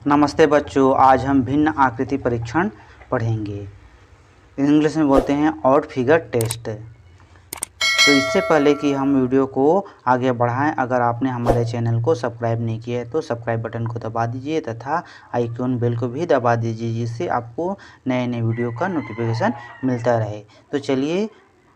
नमस्ते बच्चों, आज हम भिन्न आकृति परीक्षण पढ़ेंगे। इंग्लिश में बोलते हैं ऑड फिगर टेस्ट। तो इससे पहले कि हम वीडियो को आगे बढ़ाएं, अगर आपने हमारे चैनल को सब्सक्राइब नहीं किया है तो सब्सक्राइब बटन को दबा दीजिए तथा आइकॉन बेल को भी दबा दीजिए, जिससे आपको नए नए वीडियो का नोटिफिकेशन मिलता रहे। तो चलिए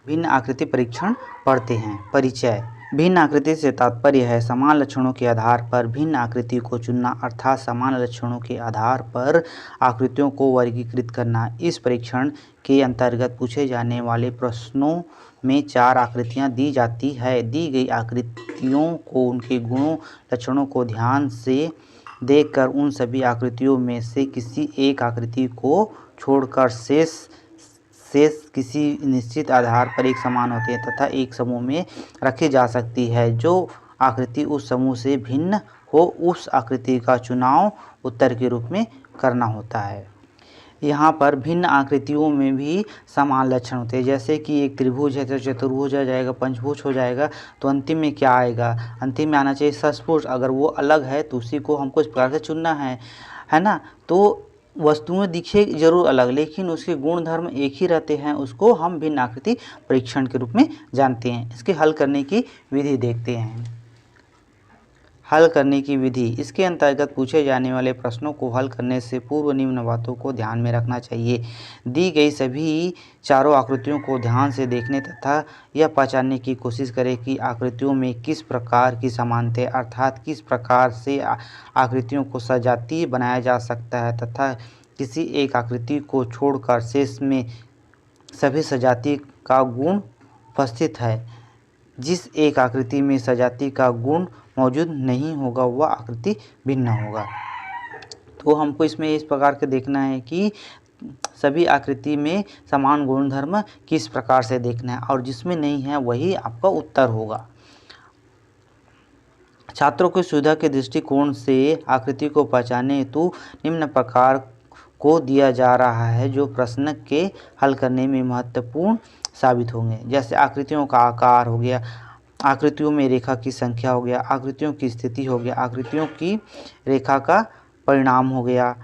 भिन्न आकृति परीक्षण पढ़ते हैं। परिचय। भिन्न आकृति से तात्पर्य है समान लक्षणों के आधार पर भिन्न आकृति को चुनना, अर्थात समान लक्षणों के आधार पर आकृतियों को वर्गीकृत करना। इस परीक्षण के अंतर्गत पूछे जाने वाले प्रश्नों में 4 आकृतियां दी जाती है। दी गई आकृतियों को उनके गुणों लक्षणों को ध्यान से देखकर उन सभी आकृतियों में से किसी एक आकृति को छोड़कर शेष किसी निश्चित आधार पर एक समान होते हैं तथा एक समूह में रखी जा सकती है। जो आकृति उस समूह से भिन्न हो उस आकृति का चुनाव उत्तर के रूप में करना होता है। यहाँ पर भिन्न आकृतियों में भी समान लक्षण होते हैं, जैसे कि एक त्रिभुज है तो चतुर्भुज हो जाएगा, पंचभुज हो जाएगा। तो अंतिम में क्या आएगा? अंतिम में आना चाहिए षष्भुज। अगर वो अलग है तो उसी को हमको इस प्रकार से चुनना है ना। तो वस्तुएं दिखे जरूर अलग, लेकिन उसके गुण धर्म एक ही रहते हैं, उसको हम भिन्न आकृति परीक्षण के रूप में जानते हैं। इसके हल करने की विधि देखते हैं। हल करने की विधि। इसके अंतर्गत पूछे जाने वाले प्रश्नों को हल करने से पूर्व निम्न बातों को ध्यान में रखना चाहिए। दी गई सभी चारों आकृतियों को ध्यान से देखने तथा यह पहचानने की कोशिश करें कि आकृतियों में किस प्रकार की समानता है, अर्थात किस प्रकार से आकृतियों को सजातीय बनाया जा सकता है तथा किसी एक आकृति को छोड़कर शेष में सभी सजातीय का गुण उपस्थित है। जिस एक आकृति में सजातीय का गुण मौजूद नहीं होगा वह आकृति भिन्न होगा। तो हमको इसमें इस प्रकार के देखना है कि सभी आकृति में समान गुण धर्म किस प्रकार से देखना है, और जिसमें नहीं है वही आपका उत्तर होगा। छात्रों की सुविधा के दृष्टिकोण से आकृति को पहचाने तो निम्न प्रकार को दिया जा रहा है जो प्रश्न के हल करने में महत्वपूर्ण साबित होंगे। जैसे आकृतियों का आकार हो गया, आकृतियों में रेखा की संख्या हो गया, आकृतियों की स्थिति हो गया, आकृतियों की रेखा का परिणाम हो गया,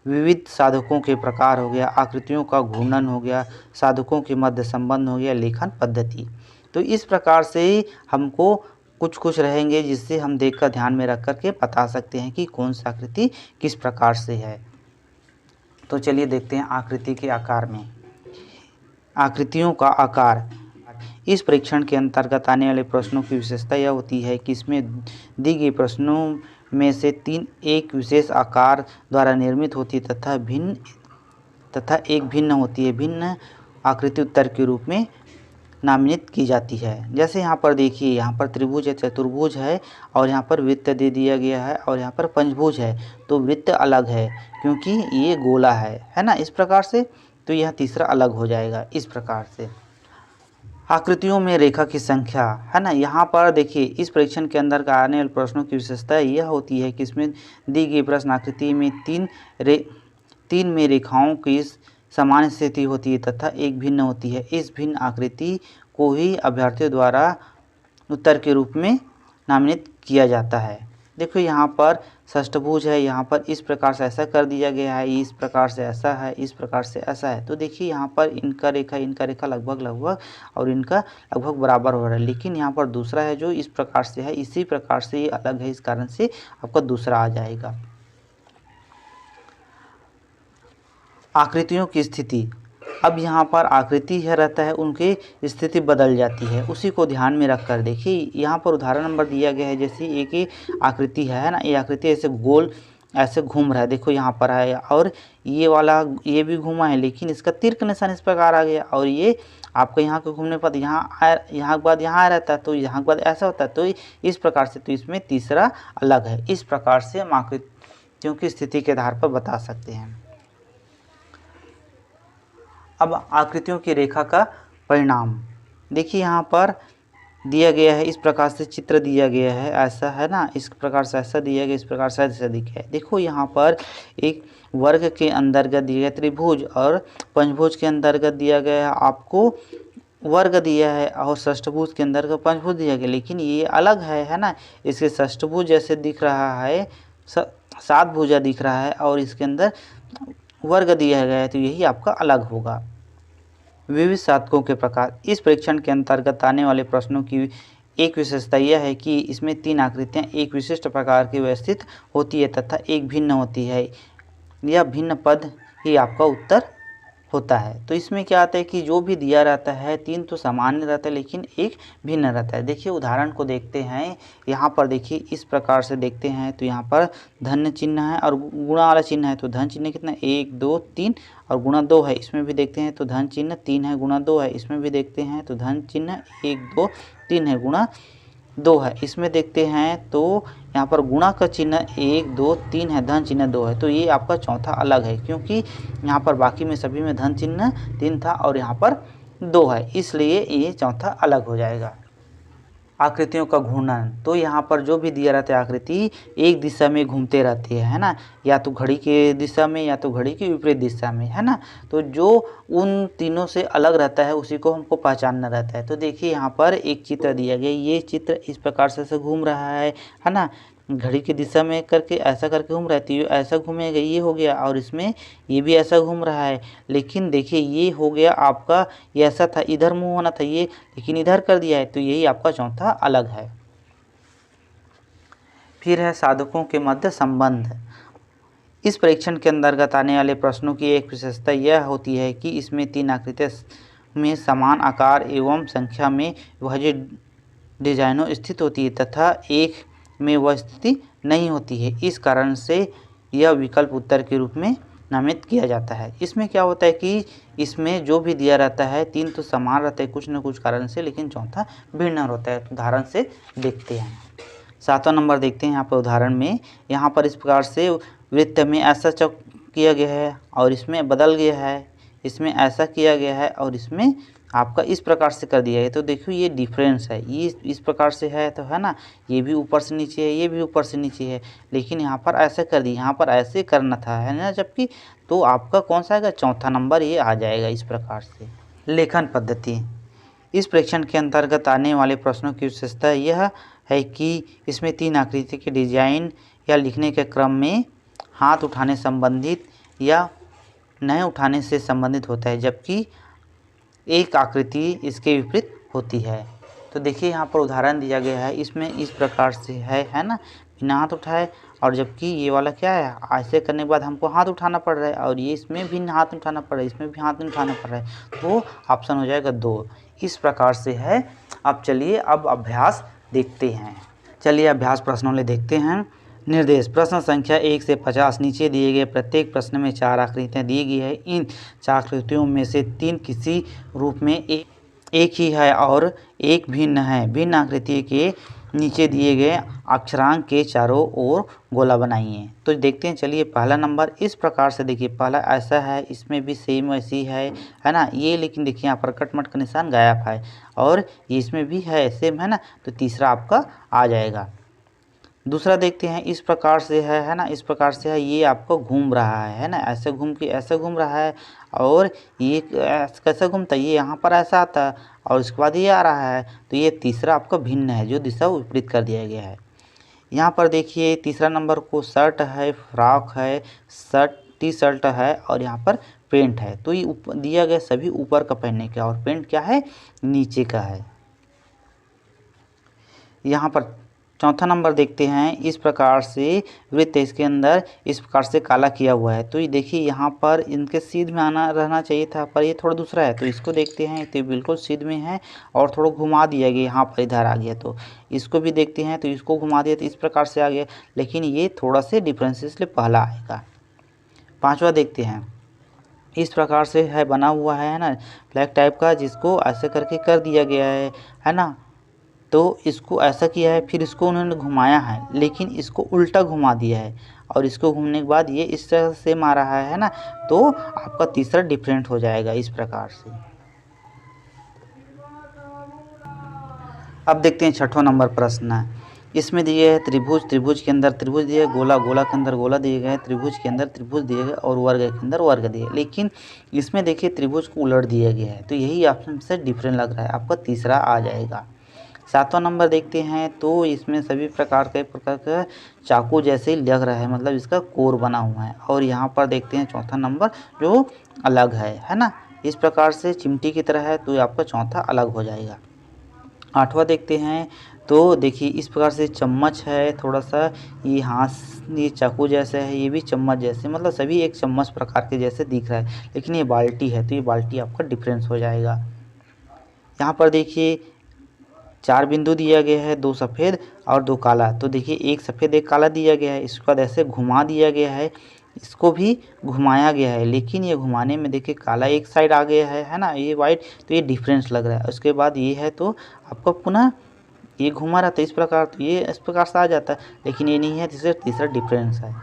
विविध साधकों के प्रकार हो गया, आकृतियों का घूर्णन हो गया, साधकों के मध्य संबंध हो गया, लेखन पद्धति। तो इस प्रकार से हमको कुछ रहेंगे जिससे हम देखकर ध्यान में रख कर के बता सकते हैं कि कौन सा आकृति किस प्रकार से है। तो चलिए देखते हैं आकृति के आकार में। आकृतियों का आकार। इस परीक्षण के अंतर्गत आने वाले प्रश्नों की विशेषता यह होती है कि इसमें दी गई प्रश्नों में से 3 एक विशेष आकार द्वारा निर्मित होती तथा एक भिन्न होती है। भिन्न आकृति उत्तर के रूप में नामित की जाती है। जैसे यहाँ पर देखिए, यहाँ पर त्रिभुज है, चतुर्भुज है और यहाँ पर वृत्त दे दिया गया है और यहाँ पर पंचभुज है। तो वृत्त अलग है क्योंकि ये गोला है ना, इस प्रकार से। तो यह तीसरा अलग हो जाएगा इस प्रकार से। आकृतियों में रेखा की संख्या है ना, यहाँ पर देखिए इस परीक्षण के अंदर का आने वाले प्रश्नों की विशेषता यह होती है कि इसमें दी गई प्रश्न आकृति में तीन में रेखाओं की समान स्थिति होती है तथा एक भिन्न होती है। इस भिन्न आकृति को ही अभ्यर्थियों द्वारा उत्तर के रूप में नामित किया जाता है। देखो यहाँ पर षष्ठभुज है, यहाँ पर इस प्रकार से ऐसा कर दिया गया है, इस प्रकार से ऐसा है, इस प्रकार से ऐसा है। तो देखिए यहाँ पर इनका रेखा लगभग और इनका लगभग बराबर हो रहा है, लेकिन यहाँ पर दूसरा है जो इस प्रकार से है, इसी प्रकार से ये अलग है, इस कारण से आपका दूसरा आ जाएगा। आकृतियों की स्थिति। अब यहाँ पर आकृति है रहता है, उनकी स्थिति बदल जाती है, उसी को ध्यान में रख कर देखिए। यहाँ पर उदाहरण नंबर दिया गया है, जैसे एक ही आकृति है ना, ये आकृति ऐसे गोल ऐसे घूम रहा है, देखो यहाँ पर है, और ये वाला ये भी घूमा है, लेकिन इसका तीर का निशान इस प्रकार आ गया, और ये आपको यहाँ के घूमने पर यहाँ के बाद यहाँ रहता है, तो यहाँ के बाद ऐसा होता है। तो इस प्रकार से, तो इसमें तीसरा अलग है। इस प्रकार से हम आकृतियों की स्थिति के आधार पर बता सकते हैं। अब आकृतियों की रेखा का परिणाम देखिए, यहाँ पर दिया गया है, इस प्रकार से चित्र दिया गया है, ऐसा है ना, इस प्रकार से ऐसा दिया गया, इस प्रकार से ऐसा दिखा है। देखो यहाँ पर एक वर्ग के अंतर्गत दिया गया त्रिभुज और पंचभुज के अंतर्गत दिया गया है आपको वर्ग दिया है, और षष्ठभुज के अंतर्गत पंचभुज दिया गया, लेकिन ये अलग है ना। इसके षष्ठभुज जैसे दिख रहा है सात भुजा दिख रहा है और इसके अंदर वर्ग दिया गया है, तो यही आपका अलग होगा। विविध साधकों के प्रकार। इस परीक्षण के अंतर्गत आने वाले प्रश्नों की एक विशेषता यह है कि इसमें 3 आकृतियां एक विशिष्ट प्रकार की व्यवस्थित होती है तथा एक भिन्न होती है। यह भिन्न पद ही आपका उत्तर होता है। तो इसमें क्या आता है कि जो भी दिया रहता है 3 तो सामान्य रहता है लेकिन एक भिन्न रहता है। देखिए उदाहरण को देखते हैं। यहाँ पर देखिए इस प्रकार से देखते हैं तो यहाँ पर धन्य चिन्ह है और गुणा वाला चिन्ह है, तो धन चिन्ह कितना 1 2 3 और गुणा 2 है। इसमें भी देखते हैं तो धन चिन्ह 3 है, गुणा 2 है। इसमें भी देखते हैं तो धन चिन्ह 1 2 3 है, गुणा 2 है। इसमें देखते हैं तो यहाँ पर गुणा का चिन्ह 1 2 3 है, धन चिन्ह 2 है। तो ये आपका चौथा अलग है, क्योंकि यहाँ पर बाकी में सभी में धन चिन्ह 3 था और यहाँ पर 2 है, इसलिए ये चौथा अलग हो जाएगा। आकृतियों का घूर्णन। तो यहाँ पर जो भी दिया रहता है आकृति एक दिशा में घूमते रहती है ना, या तो घड़ी के दिशा में या तो घड़ी की विपरीत दिशा में, है ना। तो जो उन तीनों से अलग रहता है उसी को हमको पहचानना रहता है। तो देखिए यहाँ पर एक चित्र दिया गया, ये चित्र इस प्रकार से घूम रहा है ना, घड़ी की दिशा में करके ऐसा करके घूम रहा है, तो ये ऐसा घूमेगा, ये हो गया, और इसमें ये भी ऐसा घूम रहा है। लेकिन देखिए ये हो गया आपका, ये ऐसा था, इधर मुंह होना था ये, लेकिन इधर कर दिया है, तो यही आपका चौथा अलग है। फिर है साधकों के मध्य संबंध। इस परीक्षण के अंतर्गत आने वाले प्रश्नों की एक विशेषता यह होती है कि इसमें 3 आकृतियाँ में समान आकार एवं संख्या में विभाजित डिजाइनों स्थित होती है तथा एक में वह स्थिति नहीं होती है। इस कारण से यह विकल्प उत्तर के रूप में नामित किया जाता है। इसमें क्या होता है कि इसमें जो भी दिया रहता है 3 तो समान रहता है कुछ न कुछ कारण से, लेकिन चौथा भिन्न होता है। उदाहरण से देखते हैं। 7वां नंबर देखते हैं यहाँ पर उदाहरण में। यहाँ पर इस प्रकार से वृत्त में ऐसा किया गया है और इसमें बदल गया है, इसमें ऐसा किया गया है और इसमें आपका इस प्रकार से कर दिया है। तो देखो ये डिफरेंस है, ये इस प्रकार से है तो है ना, ये भी ऊपर से नीचे है, ये भी ऊपर से नीचे है, लेकिन यहाँ पर ऐसे कर दिया, यहाँ पर ऐसे करना था, है ना, जबकि तो आपका कौन सा आएगा, चौथा नंबर ये आ जाएगा इस प्रकार से। लेखन पद्धति। इस परीक्षण के अंतर्गत आने वाले प्रश्नों की विशेषता यह है कि इसमें 3 आकृति के डिजाइन या लिखने के क्रम में हाथ उठाने संबंधित या न उठाने से संबंधित होता है, जबकि एक आकृति इसके विपरीत होती है। तो देखिए यहाँ पर उदाहरण दिया गया है, इसमें इस प्रकार से है ना, बिना हाथ उठाए, और जबकि ये वाला क्या है, ऐसे करने के बाद हमको हाथ उठाना पड़ रहा है, और ये इसमें भी हाथ उठाना पड़ रहा है, इसमें भी हाथ उठाना पड़ रहा है, तो ऑप्शन हो जाएगा 2। इस प्रकार से है। अब चलिए अब अभ्यास देखते हैं। चलिए अभ्यास प्रश्नों ले देखते हैं। निर्देश। प्रश्न संख्या 1 से 50 नीचे दिए गए प्रत्येक प्रश्न में 4 आकृतियाँ दी गई है। इन 4 आकृतियों में से 3 किसी रूप में एक ही है और एक भिन्न है। भिन्न आकृति के नीचे दिए गए अक्षरांक के चारों ओर गोला बनाइए। तो देखते हैं। चलिए पहला नंबर इस प्रकार से देखिए, पहला ऐसा है, इसमें भी सेम वैसी है ना, ये लेकिन देखिए यहाँ पर कटमट का निशान गायब है, और ये इसमें भी है सेम, है ना, तो तीसरा आपका आ जाएगा। दूसरा देखते हैं, इस प्रकार से है ना, इस प्रकार से है, ये आपको घूम रहा है ना, ऐसे घूम के ऐसे घूम रहा है, और ये कैसे घूमता है, ये यहाँ पर ऐसा आता है और उसके बाद ये आ रहा है, तो ये तीसरा आपका भिन्न है, जो दिशा विपरीत कर दिया गया है। यहाँ पर देखिए तीसरा नंबर को शर्ट है, फ्रॉक है, टी शर्ट है, और यहाँ पर पेंट है, तो ये दिया गया सभी ऊपर का पहनने का, और पेंट क्या है, नीचे का है। यहाँ पर चौथा नंबर देखते हैं, इस प्रकार से वृत्त इसके अंदर इस प्रकार से काला किया हुआ है, तो ये देखिए यहाँ पर इनके सीध में आना रहना चाहिए था, पर ये थोड़ा दूसरा है, तो इसको देखते हैं, तो बिल्कुल सीध में है और थोड़ा घुमा दिया गया, यहाँ पर इधर आ गया, तो इसको भी देखते हैं, तो इसको घुमा दिया तो इस प्रकार से आ गया, लेकिन ये थोड़ा से डिफरेंस, इसलिए पहला आएगा। पाँचवा देखते हैं, इस प्रकार से है बना हुआ है ना, फ्लैग टाइप का, जिसको ऐसे करके कर दिया गया है ना, तो इसको ऐसा किया है, फिर इसको उन्होंने घुमाया है, लेकिन इसको उल्टा घुमा दिया है, और इसको घूमने के बाद ये इस तरह से मारा है ना, तो आपका तीसरा डिफरेंट हो जाएगा इस प्रकार से। अब देखते हैं छठवां नंबर प्रश्न। इसमें दिए है त्रिभुज, त्रिभुज के अंदर त्रिभुज दिए, गोला, गोला के अंदर गोला दिए गए, त्रिभुज के अंदर त्रिभुज दिए गए, और वर्ग के अंदर वर्ग दिए, लेकिन इसमें देखिए त्रिभुज को उलट दिया गया है, तो यही ऑप्शन से डिफरेंट लग रहा है, आपका तीसरा आ जाएगा। 7वां नंबर देखते हैं तो इसमें सभी प्रकार का चाकू जैसे ही लग रहा है, मतलब इसका कोर बना हुआ है। और यहाँ पर देखते हैं चौथा नंबर जो अलग है ना, इस प्रकार से चिमटी की तरह है, तो ये आपका चौथा अलग हो जाएगा। 8वां देखते हैं तो देखिए इस प्रकार से चम्मच है, थोड़ा सा ये हाथ ये चाकू जैसा है, ये भी चम्मच जैसे, मतलब सभी एक चम्मच प्रकार के जैसे दिख रहा है, लेकिन ये बाल्टी है, तो ये बाल्टी आपका डिफरेंस हो जाएगा। यहाँ पर देखिए 4 बिंदु दिया गया है, 2 सफ़ेद और 2 काला। तो देखिए एक सफ़ेद एक काला दिया गया है, इसके बाद ऐसे घुमा दिया गया है, इसको भी घुमाया गया है, लेकिन ये घुमाने में देखिए काला एक साइड आ गया है ना, ये वाइट, तो ये डिफरेंस लग रहा है। उसके बाद ये है तो आपको पुनः ये घुमा रहा था इस प्रकार, तो ये इस प्रकार से आ जाता है, लेकिन ये नहीं है, तीसरा डिफरेंस है।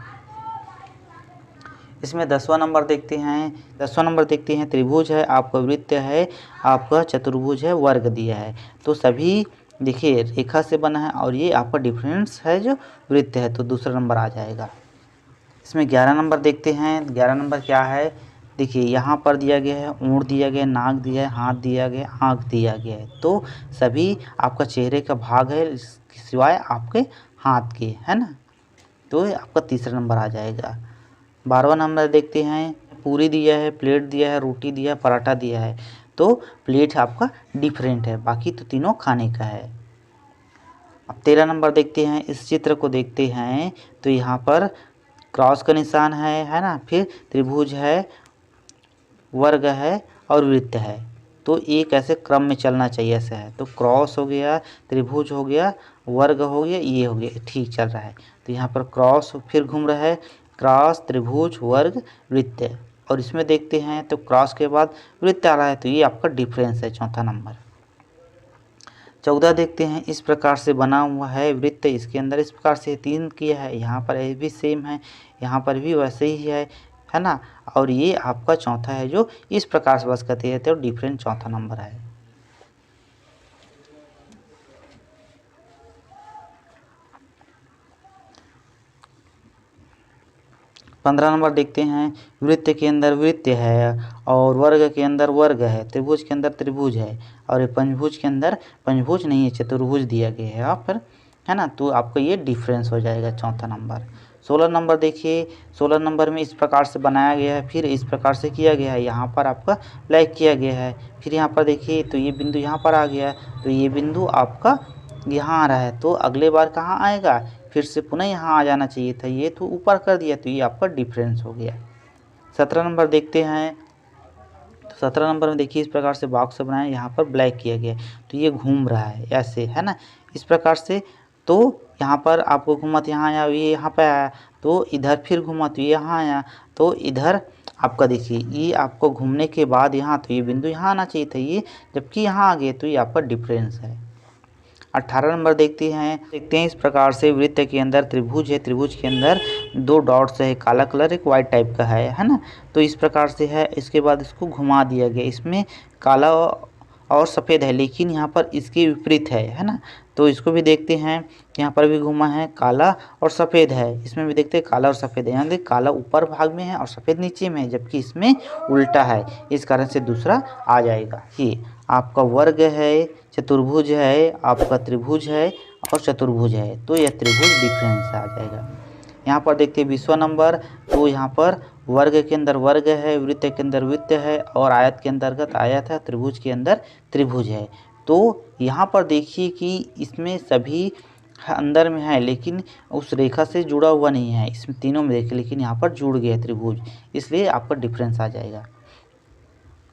इसमें 10वां नंबर देखते हैं। 10वां नंबर देखते हैं त्रिभुज है, आपका वृत्त है, आपका चतुर्भुज है, वर्ग दिया है। तो सभी देखिए रेखा से बना है और ये आपका डिफरेंस है जो वृत्त है, तो दूसरा नंबर आ जाएगा। इसमें 11 नंबर देखते हैं। 11 नंबर क्या है, देखिए यहाँ पर दिया गया है ऊँट दिया गया है, नाक दिया है, हाथ दिया गया है, आँख दिया गया है। तो सभी आपका चेहरे का भाग है सिवाय आपके हाथ के, है ना, तो ये आपका तीसरा नंबर आ जाएगा। 12वां नंबर देखते हैं, पूरी दिया है, प्लेट दिया है, रोटी दिया है, पराठा दिया है। तो प्लेट आपका डिफरेंट है, बाकी तो तीनों खाने का है। अब 13 नंबर देखते हैं। इस चित्र को देखते हैं तो यहाँ पर क्रॉस का निशान है ना, फिर त्रिभुज है, वर्ग है और वृत्त है। तो एक ऐसे क्रम में चलना चाहिए, ऐसे है तो क्रॉस हो गया, त्रिभुज हो गया, वर्ग हो गया, ये हो गया, ठीक चल रहा है। तो यहाँ पर क्रॉस फिर घूम रहा है, क्रॉस, त्रिभुज, वर्ग, वृत्त। और इसमें देखते हैं तो क्रॉस के बाद वृत्त आ रहा है, तो ये आपका डिफरेंस है, चौथा नंबर। 14 देखते हैं, इस प्रकार से बना हुआ है वृत्त, इसके अंदर इस प्रकार से 3 किया है, यहाँ पर ये भी सेम है, यहाँ पर भी वैसे ही है ना। और ये आपका चौथा है जो इस प्रकार से बस कहते हैं, तो डिफरेंट चौथा नंबर है। पंद्रह नंबर देखते हैं। वृत्त के अंदर वृत्त है और वर्ग के अंदर वर्ग है, त्रिभुज के अंदर त्रिभुज है और ये पंचभुज के अंदर पंचभुज नहीं है, चतुर्भुज दिया गया है यहाँ पर, है ना। तो आपका ये डिफरेंस हो जाएगा, चौथा नंबर। 16 नंबर देखिए, 16 नंबर में इस प्रकार से बनाया गया है, फिर इस प्रकार से किया गया है, यहाँ पर आपका ब्लैक किया गया है, फिर यहाँ पर देखिए तो ये बिंदु यहाँ पर आ गया, तो ये बिंदु आपका यहाँ आ रहा है, तो अगले बार कहाँ आएगा, फिर से पुनः यहाँ आ जाना चाहिए था, ये तो ऊपर कर दिया, तो ये आपका डिफरेंस हो गया। 17 नंबर देखते हैं। तो 17 नंबर में देखिए इस प्रकार से बॉक्स बनाया, यहाँ पर ब्लैक किया गया, तो ये घूम रहा है ऐसे, है ना, इस प्रकार से। तो यहाँ पर आपको घुमा तो यहाँ आया, ये यहाँ पे आया, तो इधर फिर घुमा तो ये यहाँ आया, तो इधर आपका देखिए ये आपको घूमने के बाद यहाँ, तो ये बिंदु यहाँ आना चाहिए था, ये जबकि यहाँ आ गए, तो ये आपका डिफरेंस है। 18 नंबर देखते हैं इस प्रकार से वृत्त के अंदर त्रिभुज है, त्रिभुज के अंदर 2 डॉट्स है, काला कलर एक वाइट टाइप का है ना, तो इस प्रकार से है। इसके बाद इसको घुमा दिया गया, इसमें काला और सफ़ेद है, लेकिन यहाँ पर इसके विपरीत है ना। तो इसको भी देखते हैं, यहाँ पर भी घुमा है, काला और सफ़ेद है, इसमें भी देखते हैं काला और सफ़ेद है, यहाँ देखिए काला ऊपर भाग में है और सफ़ेद नीचे में है, जबकि इसमें उल्टा है, इस कारण से दूसरा आ जाएगा। ये आपका वर्ग है, चतुर्भुज है, आपका त्रिभुज है और चतुर्भुज है, तो यह त्रिभुज डिफरेंस आ जाएगा। यहाँ पर देखते हैं 20वां नंबर, तो यहाँ पर वर्ग के अंदर वर्ग है, वृत्त के अंदर वृत्त है और आयत के अंतर्गत आयत है, त्रिभुज के अंदर त्रिभुज है। तो यहाँ पर देखिए कि इसमें सभी अंदर में है, लेकिन उस रेखा से जुड़ा हुआ नहीं है, इसमें तीनों में देखिए, लेकिन यहाँ पर जुड़ गया त्रिभुज, इसलिए आपका डिफरेंस आ जाएगा।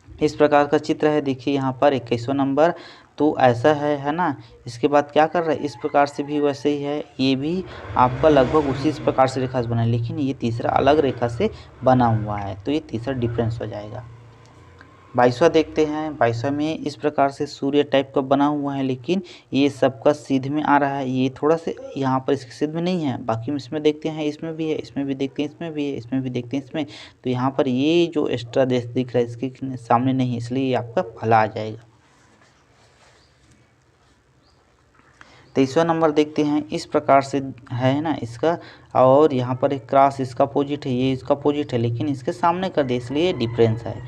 इस प्रकार का चित्र है, देखिए यहाँ पर 21वां नंबर, तो ऐसा है ना। इसके बाद क्या कर रहा है, इस प्रकार से भी वैसे ही है, ये भी आपका लगभग उसी प्रकार से रेखा से बना है, लेकिन ये तीसरा अलग रेखा से बना हुआ है, तो ये तीसरा डिफरेंस हो जाएगा। 22वां देखते हैं। 22वां में इस प्रकार से सूर्य टाइप का बना हुआ है, लेकिन ये सबका सिद्ध में आ रहा है, ये थोड़ा से यहाँ पर इसके सिद्ध में नहीं है, बाकी इसमें देखते हैं इसमें भी है, इसमें भी देखते हैं इसमें भी है, इसमें भी देखते हैं इसमें, तो यहाँ पर ये जो एक्स्ट्रा देश दिख रहा है इसके सामने नहीं है, इसलिए ये आपका फला आ जाएगा। 23वां नंबर देखते हैं, इस प्रकार से है ना इसका, और यहाँ पर एक क्रॉस इसका अपोजिट है, ये इसका अपोजिट है, लेकिन इसके सामने कर दे, इसलिए डिफरेंस है।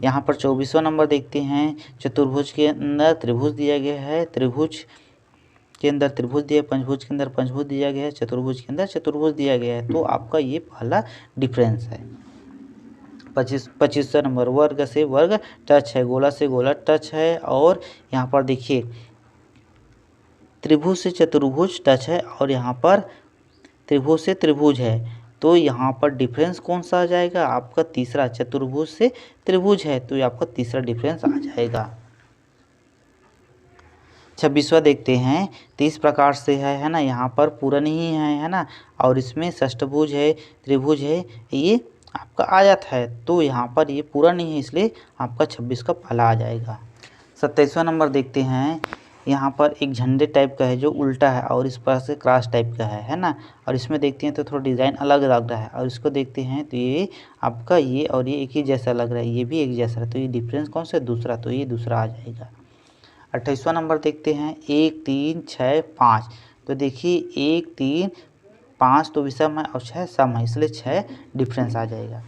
यहाँ पर 24वां नंबर देखते हैं। चतुर्भुज के अंदर त्रिभुज दिया गया है, त्रिभुज के अंदर त्रिभुज दिया, पंचभुज के अंदर पंचभुज दिया गया है, चतुर्भुज के अंदर चतुर्भुज दिया गया है। तो आपका ये पहला डिफरेंस है। 25वां नंबर, वर्ग से वर्ग टच है, गोला से गोला टच है। और यहाँ पर देखिए त्रिभुज से चतुर्भुज टच है और यहाँ पर त्रिभुज से त्रिभुज है। तो यहाँ पर डिफरेंस कौन सा आ जाएगा? आपका तीसरा, चतुर्भुज से त्रिभुज है तो ये आपका तीसरा डिफरेंस आ जाएगा। 26वां देखते हैं। तो इस प्रकार से है ना, यहाँ पर पूर्ण ही है ना, और इसमें षष्ठभुज है, त्रिभुज है, ये आपका आ जाता है। तो यहाँ पर ये पूरा नहीं है, इसलिए आपका 26 का पहला आ जाएगा। 27वां नंबर देखते हैं। यहाँ पर एक झंडे टाइप का है जो उल्टा है और इस पर से क्रॉस टाइप का है ना, और इसमें देखते हैं तो थोड़ा डिज़ाइन अलग लग रहा है। और इसको देखते हैं तो ये आपका ये और ये एक ही जैसा लग रहा है, ये भी एक जैसा है। तो ये डिफरेंस कौन सा? दूसरा, तो ये दूसरा आ जाएगा। 28वां नंबर देखते हैं। 1 3 6 5। तो देखिए 1 3 5 तो विषम है और 6 सम है, इसलिए 6 डिफरेंस आ जाएगा।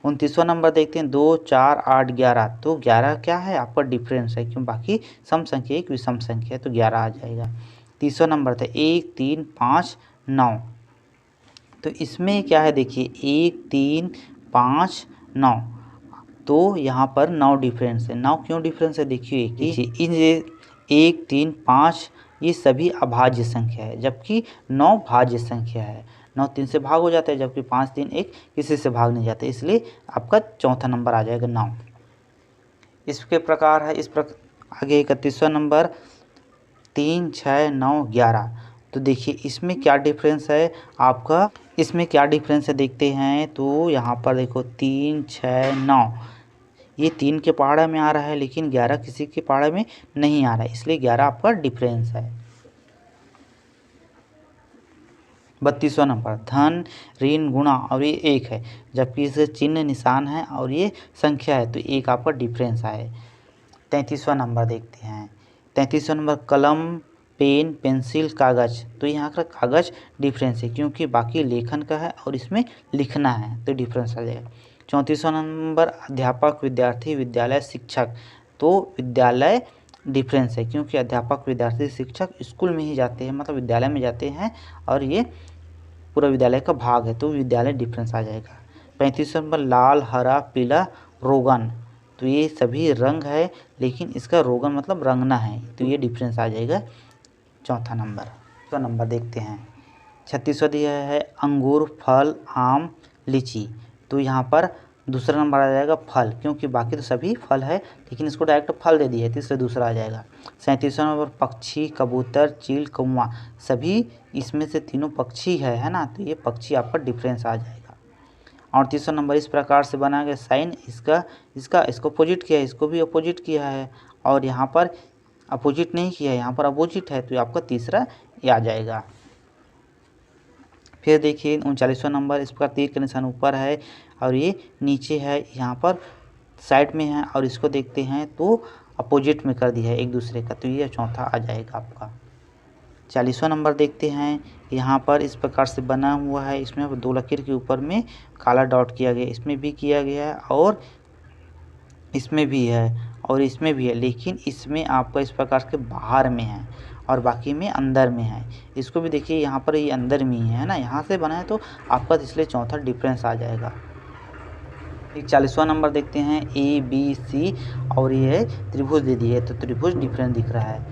29वां नंबर देखते हैं। 2 4 8 11। तो 11 क्या है? आपका डिफरेंस है, क्यों? बाकी सम संख्या एक विषम संख्या है, तो 11 आ जाएगा। 30वां नंबर था 1 3 5 9। तो इसमें क्या है? देखिए 1 3 5 9। तो यहाँ पर 9 डिफरेंस है। 9 क्यों डिफरेंस है? देखिए इन 1 3 5 ये सभी अभाज्य संख्या है, जबकि 9 भाज्य संख्या है। 9 3 से भाग हो जाता है, जबकि 5 3 1 किसी से भाग नहीं जाते, इसलिए आपका चौथा नंबर आ जाएगा 9। इसके प्रकार है आगे 31वां नंबर 3 6 9 11। तो देखिए इसमें क्या डिफरेंस है आपका? इसमें क्या डिफरेंस है देखते हैं। तो यहाँ पर देखो 3 6 9, ये 3 के पहाड़ा में आ रहा है, लेकिन 11 किसी के पहाड़ा में नहीं आ रहा है, इसलिए 11 आपका डिफरेंस है। 32वां नंबर धन ऋण गुणा और ये 1 है, जबकि इसे चिन्ह निशान है और ये संख्या है, तो 1 आपका डिफरेंस आए। 33वां नंबर देखते हैं। 33वां नंबर कलम पेन पेंसिल कागज। तो यहाँ का कागज डिफरेंस है, क्योंकि बाकी लेखन का है और इसमें लिखना है, तो डिफरेंस आ जाएगा। 34वां नंबर अध्यापक विद्यार्थी विद्यालय शिक्षक। तो विद्यालय डिफरेंस है, क्योंकि अध्यापक विद्यार्थी शिक्षक स्कूल में ही जाते हैं, मतलब विद्यालय में जाते हैं, और ये पूरा विद्यालय का भाग है, तो विद्यालय डिफरेंस आ जाएगा। 35वां नंबर लाल हरा पीला रोगन। तो ये सभी रंग है, लेकिन इसका रोगन मतलब रंगना है, तो ये डिफरेंस आ जाएगा चौथा नंबर। तो नंबर देखते हैं। 36वां दिया है अंगूर फल आम लीची। तो यहाँ पर दूसरा नंबर आ जाएगा फल, क्योंकि बाकी तो सभी फल है, लेकिन इसको डायरेक्ट फल दे दिया है, तो इसलिए दूसरा आ जाएगा। 37वां नंबर पक्षी कबूतर चील कौवा। सभी इसमें से तीनों पक्षी है ना, तो ये पक्षी आपका डिफरेंस आ जाएगा। 38वां नंबर इस प्रकार से बना गया साइन, इसको अपोजिट किया है, इसको भी अपोजिट किया है, और यहाँ पर अपोजिट नहीं किया है, यहाँ पर अपोजिट है, तो आपका तीसरा ये आ जाएगा। फिर देखिए 39वां नंबर इस प्रकार तीर का निशान ऊपर है और ये नीचे है, यहाँ पर साइड में है, और इसको देखते हैं तो अपोजिट में कर दिया है एक दूसरे का, तो ये चौथा आ जाएगा आपका। 40वां नंबर देखते हैं। यहाँ पर इस प्रकार से बना हुआ है, इसमें 2 लकीर के ऊपर में काला डॉट किया गया, इसमें भी किया गया है और इसमें भी है और इसमें भी है, लेकिन इसमें आपका इस प्रकार के बाहर में है और बाकी में अंदर में है। इसको भी देखिए, यहाँ पर ये अंदर में ही है ना, यहाँ से बना है, तो आपका इसलिए चौथा डिफरेंस आ जाएगा। 41वां नंबर देखते हैं ABC और ये त्रिभुज दे दिए, तो त्रिभुज डिफरेंस दिख रहा है।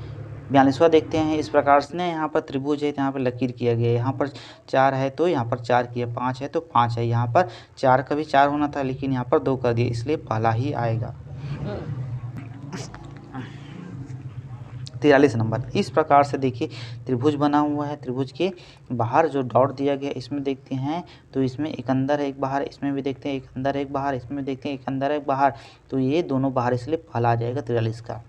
42वां देखते हैं इस प्रकार से, यहाँ पर त्रिभुज है तो यहाँ पर लकीर किया गया है, यहाँ पर 4 है तो यहाँ पर 4 किया, 5 है तो 5 है, यहाँ पर 4 का भी 4 होना था, लेकिन यहाँ पर 2 कर दिया, इसलिए पहला ही आएगा। 43 नंबर इस प्रकार से देखिए त्रिभुज बना हुआ है, त्रिभुज के बाहर जो डॉट दिया गया इसमें देखते हैं तो इसमें एक अंदर है एक बाहर, इसमें भी देखते हैं एक अंदर एक बाहर, इसमें भी देखते हैं एक अंदर एक बाहर, तो ये दोनों बाहर, इसलिए पहला आ जाएगा 43 का।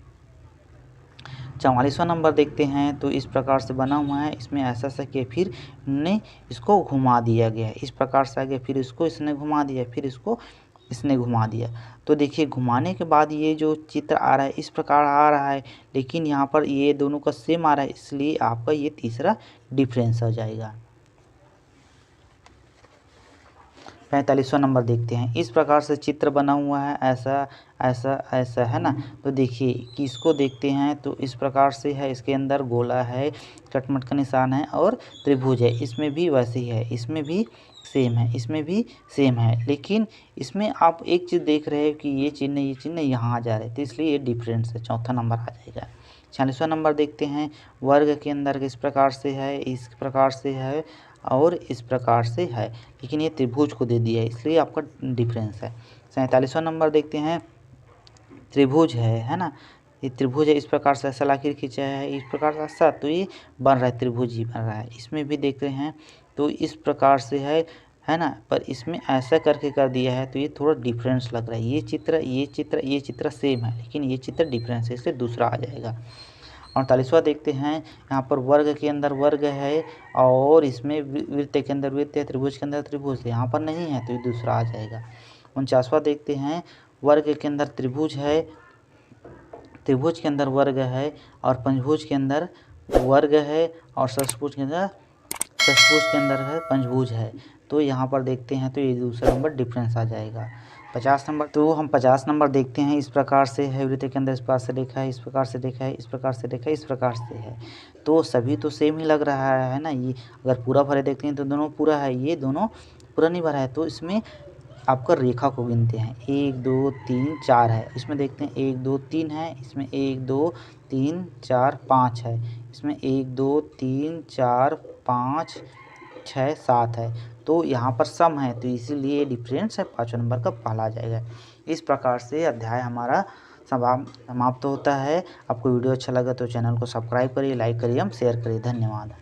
44वां नंबर देखते हैं तो इस प्रकार से बना हुआ है, इसमें ऐसा किया, फिर ने इसको घुमा दिया गया है, इस प्रकार से आगे, फिर इसको इसने घुमा दिया, फिर इसको इसने घुमा दिया। तो देखिए घुमाने के बाद ये जो चित्र आ रहा है इस प्रकार आ रहा है, लेकिन यहाँ पर ये दोनों का सेम आ रहा है, इसलिए आपका ये तीसरा डिफरेंस हो जाएगा। 45वां नंबर देखते हैं। इस प्रकार से चित्र बना हुआ है, ऐसा ऐसा ऐसा, है ना। तो देखिए कि इसको देखते हैं तो इस प्रकार से है, इसके अंदर गोला है, चटमट का निशान है और त्रिभुज है। इसमें भी वैसे ही है, इसमें भी सेम है, इसमें भी सेम है, लेकिन इसमें आप एक चीज़ देख रहे हो कि ये चिन्ह यहाँ आ जा रहे हैं, तो इसलिए ये डिफरेंस है, चौथा नंबर आ जाएगा। 46वां नंबर देखते हैं। वर्ग के अंदर किस प्रकार से है, इस प्रकार से है और इस प्रकार से है, लेकिन ये त्रिभुज को दे दिया है, इसलिए आपका डिफरेंस है। 47वां नंबर देखते हैं। त्रिभुज है ना, ये त्रिभुज है, इस प्रकार से ऐसा लकीर खींचा है, इस प्रकार से ऐसा, तो ये बन रहा है, त्रिभुज ही बन रहा है। इसमें भी देख रहे हैं तो इस प्रकार से है ना, पर इसमें ऐसा करके कर दिया है तो ये थोड़ा डिफरेंस लग रहा है। ये चित्र सेम है, लेकिन ये चित्र डिफरेंस है, इसलिए दूसरा आ जाएगा। 48वां देखते हैं। यहाँ पर वर्ग के अंदर वर्ग है और इसमें वृत्त के अंदर वृत्त है, त्रिभुज के अंदर त्रिभुज है, यहाँ पर नहीं है तो ये दूसरा आ जाएगा। 49वां देखते हैं। वर्ग के अंदर त्रिभुज है, त्रिभुज के अंदर वर्ग है और पंचभुज के अंदर वर्ग है और षष्ठभुज के अंदर है पंचभुज है, तो यहाँ पर देखते हैं तो ये दूसरा नंबर डिफरेंस आ जाएगा। 50 नंबर, तो हम 50 नंबर देखते हैं। इस प्रकार से है, वृत्त के अंदर इस प्रकार से रेखा है, इस प्रकार से रेखा है, इस प्रकार से रेखा है, इस प्रकार से है, तो सभी तो सेम ही लग रहा है ना। ये अगर पूरा भरे देखते हैं तो दोनों पूरा है, ये दोनों पूरा नहीं भरा है, तो इसमें आपका रेखा को गिनते हैं। 1 2 3 4 है, इसमें देखते हैं 1 2 3 है, इसमें 1 2 3 4 5 है, इसमें 1 2 3 4 5 6 7 है, तो यहाँ पर सम है, तो इसीलिए डिफरेंस है, 5 नंबर का पहला आ जाएगा। इस प्रकार से अध्याय हमारा समाप्त होता है। आपको वीडियो अच्छा लगा तो चैनल को सब्सक्राइब करिए, लाइक करिए, हम शेयर करिए। धन्यवाद।